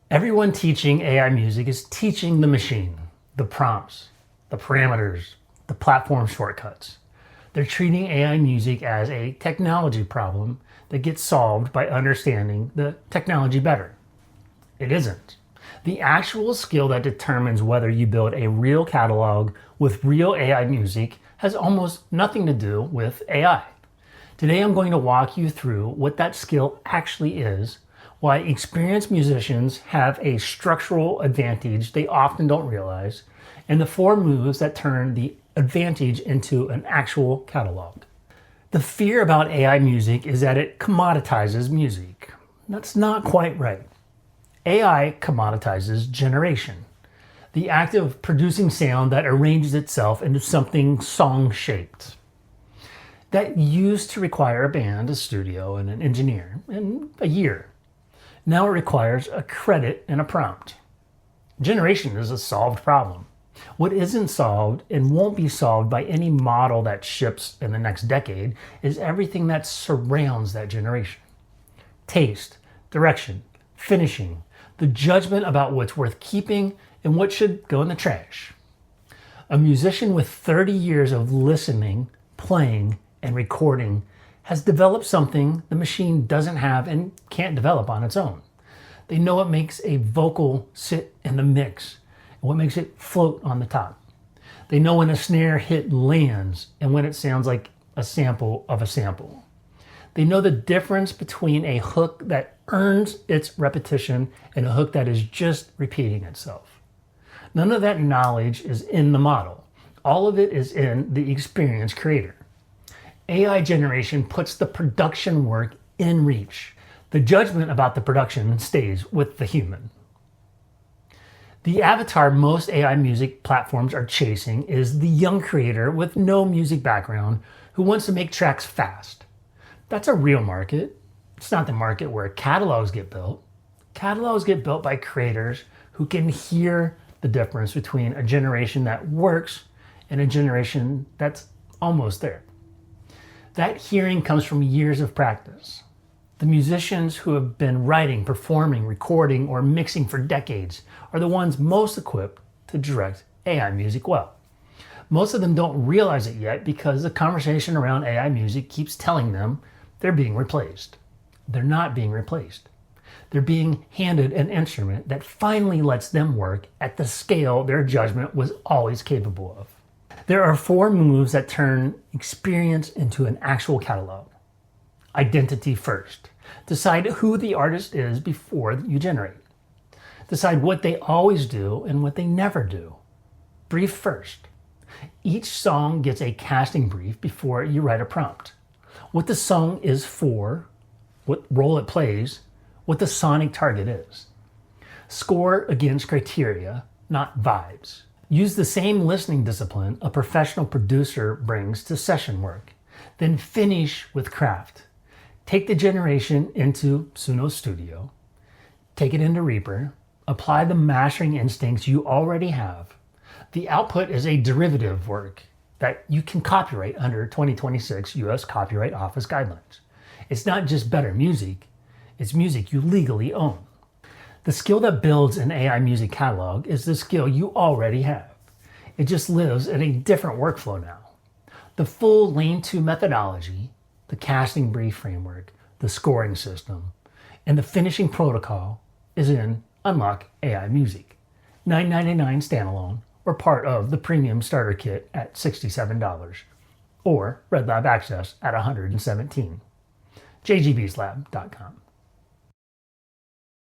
Everyone teaching AI music is teaching the machine, the prompts, the parameters, the platform shortcuts. They're treating AI music as a technology problem that gets solved by understanding the technology better. It isn't. The actual skill that determines whether you build a real catalog with real AI music has almost nothing to do with AI. Today I'm going to walk you through what that skill actually is, why experienced musicians have a structural advantage they often don't realize, and the 4 moves that turn the advantage into an actual catalog. The fear about AI music is that it commoditizes music. That's not quite right. AI commoditizes generation, the act of producing sound that arranges itself into something song-shaped. That used to require a band, a studio, and an engineer, and a year. Now it requires a credit and a prompt. Generation is a solved problem. What isn't solved and won't be solved by any model that ships in the next decade is everything that surrounds that generation. Taste, direction, finishing, the judgment about what's worth keeping and what should go in the trash. A musician with 30 years of listening, playing, and recording has developed something the machine doesn't have and can't develop on its own. They know what makes a vocal sit in the mix and what makes it float on the top. They know when a snare hit lands and when it sounds like a sample of a sample. They know the difference between a hook that earns its repetition and a hook that is just repeating itself. None of that knowledge is in the model. All of it is in the experience creator. AI generation puts the production work in reach. The judgment about the production stays with the human. The avatar most AI music platforms are chasing is the young creator with no music background who wants to make tracks fast. That's a real market. It's not the market where catalogs get built. Catalogs get built by creators who can hear the difference between a generation that works and a generation that's almost there. That hearing comes from years of practice. The musicians who have been writing, performing, recording, or mixing for decades are the ones most equipped to direct AI music well. Most of them don't realize it yet because the conversation around AI music keeps telling them they're being replaced. They're not being replaced. They're being handed an instrument that finally lets them work at the scale their judgment was always capable of. There are 4 moves that turn experience into an actual catalog. Identity first. Decide who the artist is before you generate. Decide what they always do and what they never do. Brief first. Each song gets a casting brief before you write a prompt. What the song is for, what role it plays, what the sonic target is. Score against criteria, not vibes. Use the same listening discipline a professional producer brings to session work. Then finish with craft. Take the generation into Suno Studio. Take it into Reaper. Apply the mastering instincts you already have. The output is a derivative work that you can copyright under 2026 US Copyright Office guidelines. It's not just better music, it's music you legally own. The skill that builds an AI music catalog is the skill you already have. It just lives in a different workflow now. The full Lane 2 methodology, the casting brief framework, the scoring system, and the finishing protocol is in Unlock AI Music, $9.99 standalone, or part of the premium starter kit at $67, or Red Lab Access at $117. jgbslab.com.